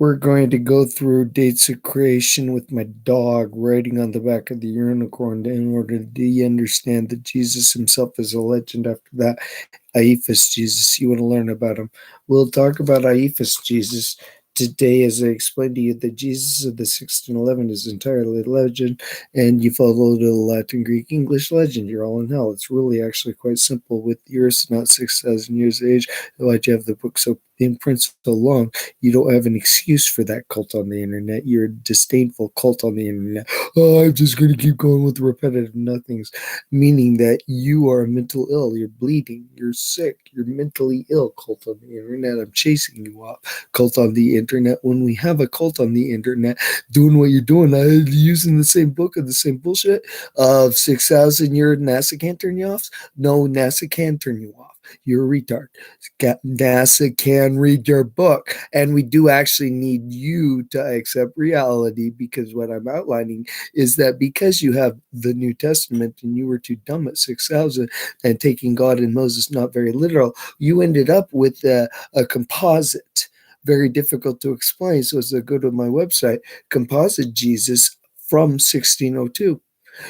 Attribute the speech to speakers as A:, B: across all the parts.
A: We're going to go through dates of creation with my dog riding on the back of the unicorn in order to understand that Jesus himself is a legend. After that, Aephus Jesus, you want to learn about him. We'll talk about Aephus Jesus today as I explained to you that Jesus of the 1611 is entirely legend, and you follow the Latin, Greek, English legend. You're all in hell. It's really actually quite simple. With the Earth's not 6,000 years of age, why'd you have the book so in print so long? You don't have an excuse for that cult on the internet. You're a disdainful cult on the internet. Oh, I'm just going to keep going with repetitive nothings, meaning that you are mental ill. You're bleeding. You're sick. You're mentally ill. Cult on the internet. I'm chasing you off. Cult on the internet. When we have a cult on the internet doing what you're doing, using the same book and the same bullshit of 6,000 years, NASA can't turn you off. No, NASA can turn you off. You're a retard. NASA can read your book, and we do actually need you to accept reality, because what I'm outlining is that because you have the New Testament and you were too dumb at 6,000 and taking God and Moses not very literal, you ended up with a composite, very difficult to explain. So as I go to my website, Composite Jesus from 1602.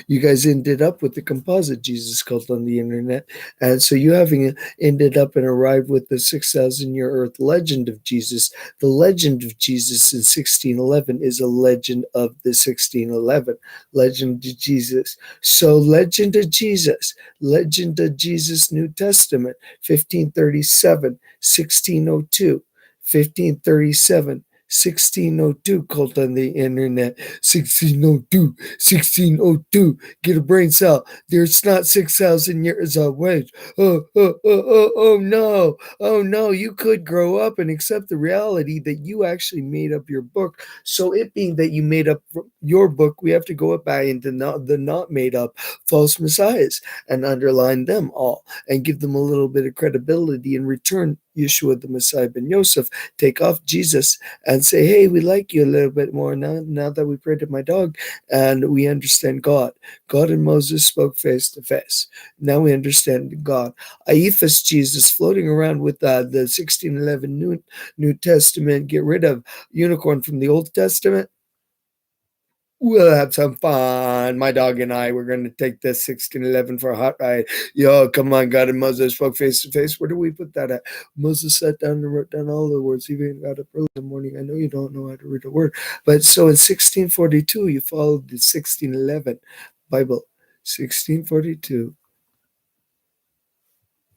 A: You guys ended up with the composite Jesus cult on the internet. And so you having ended up and arrived with the 6,000-year earth legend of Jesus. The legend of Jesus in 1611 is a legend of the 1611. Legend of Jesus. So legend of Jesus New Testament, 1537, 1602, 1537. 1602 cult on the internet. 1602. Get a brain cell. There's not 6,000 years of wage. Oh no. You could grow up and accept the reality that you actually made up your book. So it being that you made up your book, we have to go by into the not made up false messiahs and underline them all and give them a little bit of credibility in return. Yeshua the Messiah ben Yosef, take off Jesus and say, hey, we like you a little bit more now that we prayed to my dog and we understand God. God and Moses spoke face to face. Now we understand God. Aephus Jesus floating around with the 1611 New Testament. Get rid of unicorn from the Old Testament. We'll have some fun. My dog and I, we're going to take this 1611 for a hot ride. Yo, come on, God and Moses spoke face to face. Where do we put that at? Moses sat down and wrote down all the words. He even got up early in the morning. I know you don't know how to read a word. But so in 1642, you followed the 1611 Bible. 1642.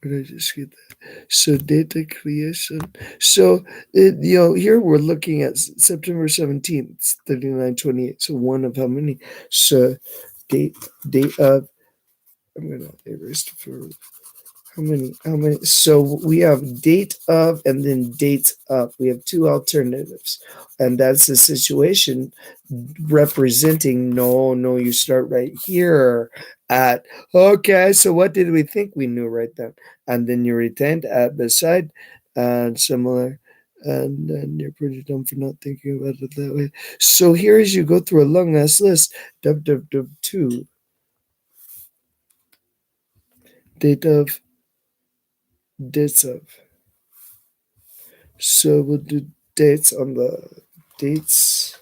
A: Where did I just get that? So data creation. So here we're looking at September 17th, 3928. So one of how many? So date of. I'm gonna erase the first. How many? So we have date of and then dates of. We have two alternatives, and that's the situation representing no. You start right here at okay. So what did we think we knew right then? And then you retend at beside and similar. And then you're pretty dumb for not thinking about it that way. So here, as you go through a long ass list, two date of. Dates of. So we'll do dates on the dates,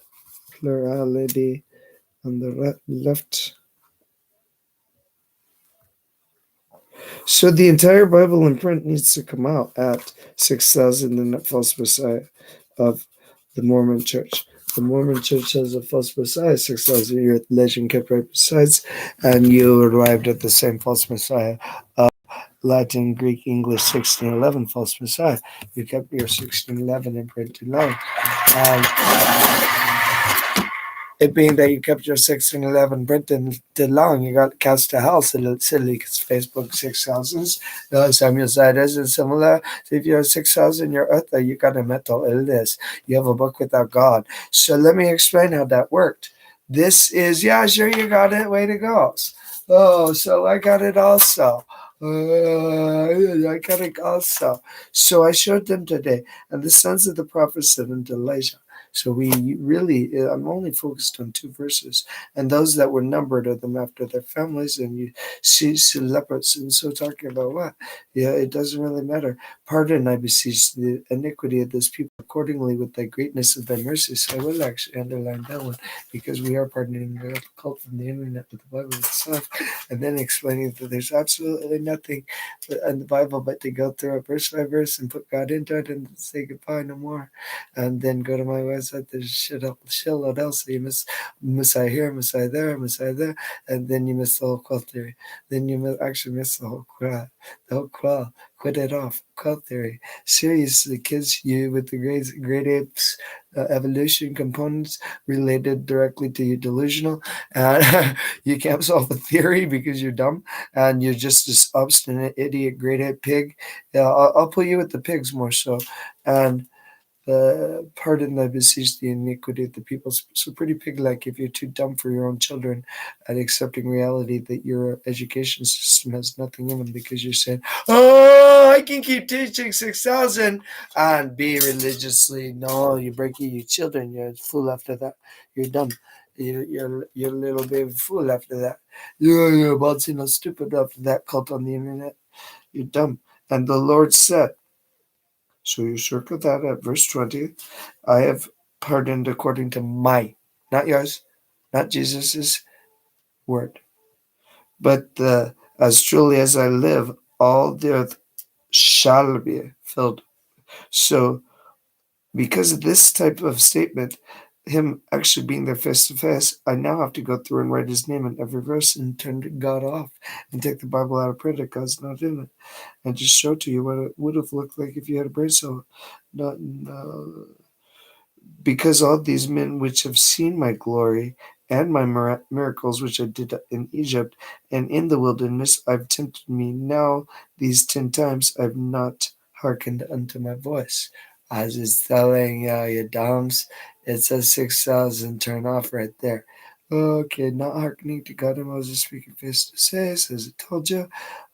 A: plurality on the left. So the entire Bible in print needs to come out at 6,000 in that false messiah of the Mormon Church. The Mormon Church has a false messiah, 6,000 year legend kept right besides, and you arrived at the same false messiah of Latin, Greek, English, 1611 false messiah. You kept your 1611 in print too long. It being that you kept your 1611 printed too long, you got cast to hell silly because Facebook 6,000s. Samuel said is similar. So if you're 6,000, you're Earther, you got a mental illness. You have a book without God. So let me explain how that worked. This is, yeah, sure, you got it. Way to go. Oh, so I got it also. I got it also. So I showed them today. And the sons of the prophets said unto Elijah, So we really, I'm only focused on 2 verses, and those that were numbered are them after their families, and you see leopards. And so talking about what? Yeah, it doesn't really matter. Pardon, I beseech, the iniquity of this people accordingly with thy greatness of thy mercy. So I will actually underline that one because we are pardoning the cult from the internet with the Bible itself, and then explaining that there's absolutely nothing in the Bible but to go through it verse by verse and put God into it and say goodbye no more. And then go to my website, there's shitload else. So you miss Messiah here, Messiah there, Messiah there, and then you miss the whole quilt theory. Then you actually miss the whole quilt. The whole quilt. Quit it off. Quilt theory. Seriously, kids, you with the great apes evolution components related directly to your delusional, and you can't solve a theory because you're dumb and you're just this obstinate idiot great ape pig. Yeah, I'll put you with the pigs more so. And pardon, I beseech the iniquity of the people. So pretty pig-like if you're too dumb for your own children at accepting reality that your education system has nothing in them because you're saying, oh, I can keep teaching 6,000 and be religiously. No, you break your children. You're a fool after that. You're dumb. You're a little baby fool after that. You're about stupid after that cult on the internet. You're dumb. And the Lord said, so you circle that at verse 20. I have pardoned according to my, not yours, not Jesus's word. But as truly as I live, all the earth shall be filled. So because of this type of statement, him actually being there face to face, I now have to go through and write his name in every verse and turn God off and take the Bible out of print if God's not in it. And just show to you what it would have looked like if you had a brain cell. Not because all these men which have seen my glory and my miracles which I did in Egypt and in the wilderness, I've tempted me. Now these 10 times I've not hearkened unto my voice. As it's telling you dumbs, it says 6,000 turn off right there. Okay, not hearkening to God and Moses speaking face to face, as it told you.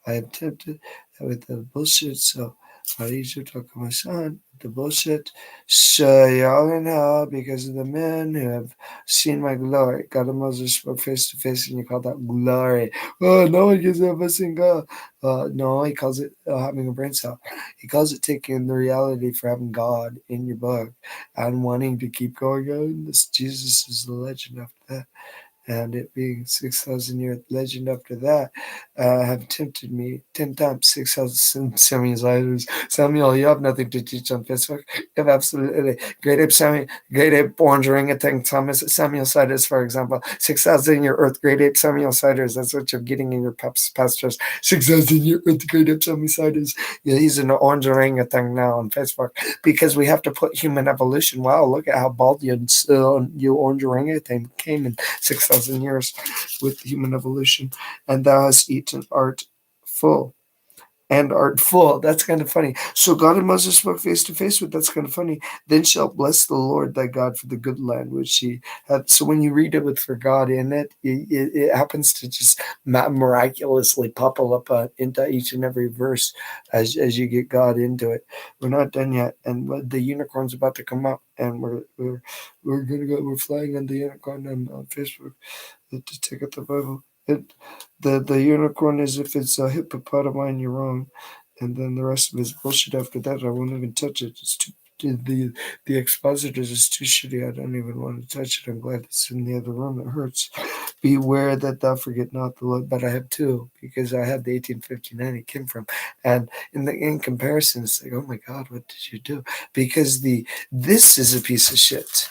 A: I am tempted with the bullshit, so I need to talk to my son. The bullshit. So y'all in hell because of the men who have seen my glory. God and Moses spoke face to face, and you call that glory. Oh, no one can ever seen God. No, he calls it having a brain cell. He calls it taking the reality for having God in your book and wanting to keep going on. This Jesus is the legend after that. And it being 6,000 year legend after that, have tempted me 10 times, 6,000 Samuel Siders. Samuel, you have nothing to teach on Facebook. You have absolutely great ape Samuel, great ape orange orangutan Thomas Samuel Siders, for example. 6,000 year earth great ape Samuel Siders. That's what you're getting in your pastures. 6,000 year earth great ape Samuel Siders. Yeah, he's an orange orangutan now on Facebook because we have to put human evolution. Wow, look at how bald you orange orangutan came in 6,000 years with human evolution, and thou hast eaten art full. And art full. That's kind of funny. So God and Moses spoke face to face with. That's kind of funny. Then shalt bless the Lord thy God for the good land which he had. So when you read it with for God in it, it happens to just miraculously pop up into each and every verse as you get God into it. We're not done yet, and the unicorn's about to come up, and we're gonna go. We're flying on the unicorn on Facebook to take out the Bible. The unicorn is if it's a hippopotami, you're wrong, and then the rest of it is bullshit. After that, I won't even touch it. It's too the expositors is too shitty. I don't even want to touch it. I'm glad it's in the other room. It hurts. Beware that thou forget not the Lord. But I have two because I have the 1859 it came from, and in comparison, it's like, oh my God, what did you do? Because this is a piece of shit.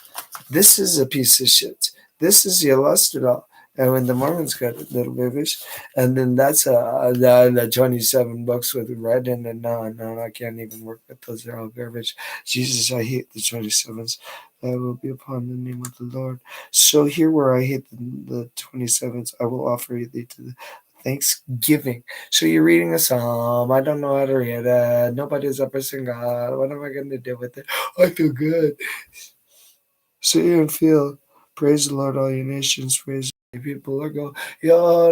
A: This is a piece of shit. This is you lost it all. And when the Mormons got it, little babies, and then that's the 27 books with red in it. No, I can't even work with those. They're all garbage. Jesus, I hate the 27s. I will be upon the name of the Lord. So here where I hate the 27s, I will offer thee to the Thanksgiving. So you're reading a psalm. I don't know how to read it. Nobody's ever seen God. What am I going to do with it? I feel good. Sit here and feel. Praise the Lord, all you nations. Praise People are going, yo,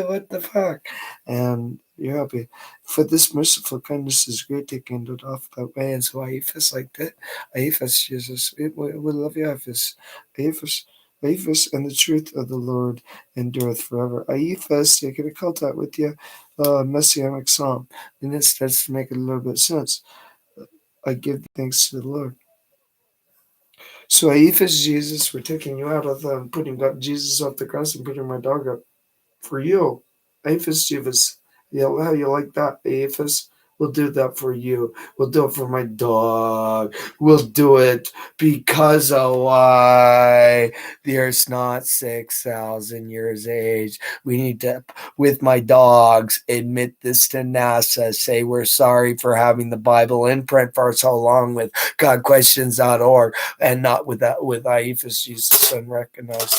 A: what the fuck? And you're happy. For this merciful kindness is great, taking it off that way. And so Aephus like that. Aephus, Jesus. We love you, Aephus. Aephus. Aephus, and the truth of the Lord endureth forever. Aephus, taking a cult out with you, messianic psalm. And it starts to make a little bit of sense. I give thanks to the Lord. So Aephus, Jesus, we're taking you out of putting Jesus off the cross and putting my dog up for you. Aphis Jivas. Yeah, how you like that, Aphis? We'll do that for you. We'll do it for my dog. We'll do it because of why the Earth's not 6,000 years age. We need to, with my dogs, admit this to NASA. Say we're sorry for having the Bible in print for so long with GodQuestions.org and not with that with Aphis Jesus unrecognized.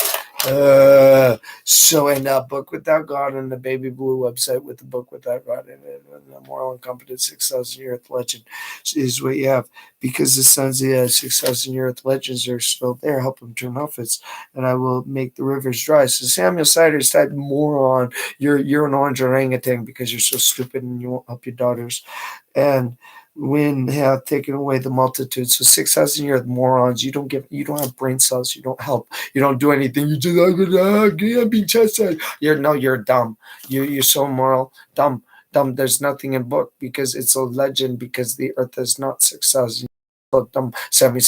A: So in a book without God and the Baby Blue website with the book without God in it, and the moral incompetent 6,000 year earth legend is what you have, because the sons of the 6,000 year earth legends are still there. Help them turn off it, and I will make the rivers dry. So Samuel Siders type moron, you're an orange orangutan because you're so stupid and you won't help your daughters. And when have taken away the multitude. So 6,000 years morons. You don't have brain cells. You don't help. You don't do anything. You just I'm being chastised. You're dumb. You're so moral. Dumb. There's nothing in book because it's a legend because the earth is not 6,000. Sammy,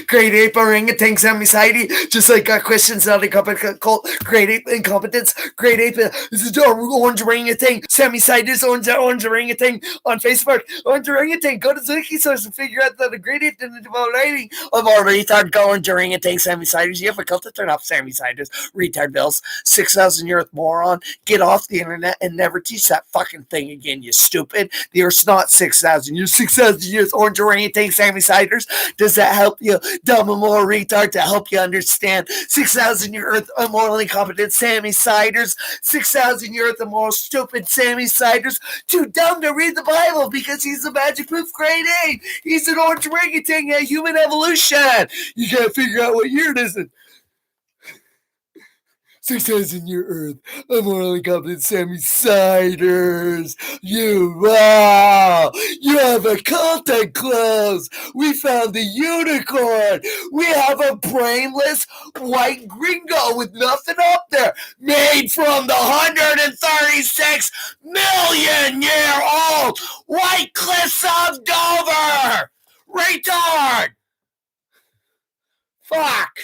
A: great ape orangutan, Sammy Sidey, just like questions not incompetent, great ape incompetence, great ape, this is orange orangutan, Sammy Sidey's orange orangutan on Facebook, orange orangutan, go to Zuki source and figure out that a great ape didn't develop writing of our retard orange orangutan, Sammy Siders. You have a cult to turn off Sammy Siders, retard bills, 6,000 year moron, get off the internet and never teach that fucking thing again, you stupid. The Earth's not 6,000 years. 6,000 years, orange orangutan, Sammy Siders. Does that help you, dumb immoral retard, to help you understand 6,000 year earth immoral incompetent Sammy Siders? 6,000 year earth immoral stupid Sammy Siders. Too dumb to read the Bible because he's a magic proof grade A. He's an orange orangutan at human evolution. You gotta figure out what year it is. 6,000 year earth. I'm morally competent Sammy Siders. Wow. You have a content clothes. We found the unicorn. We have a brainless white gringo with nothing up there. Made from the 136 million year old White Cliffs of Dover. Retard. Fuck.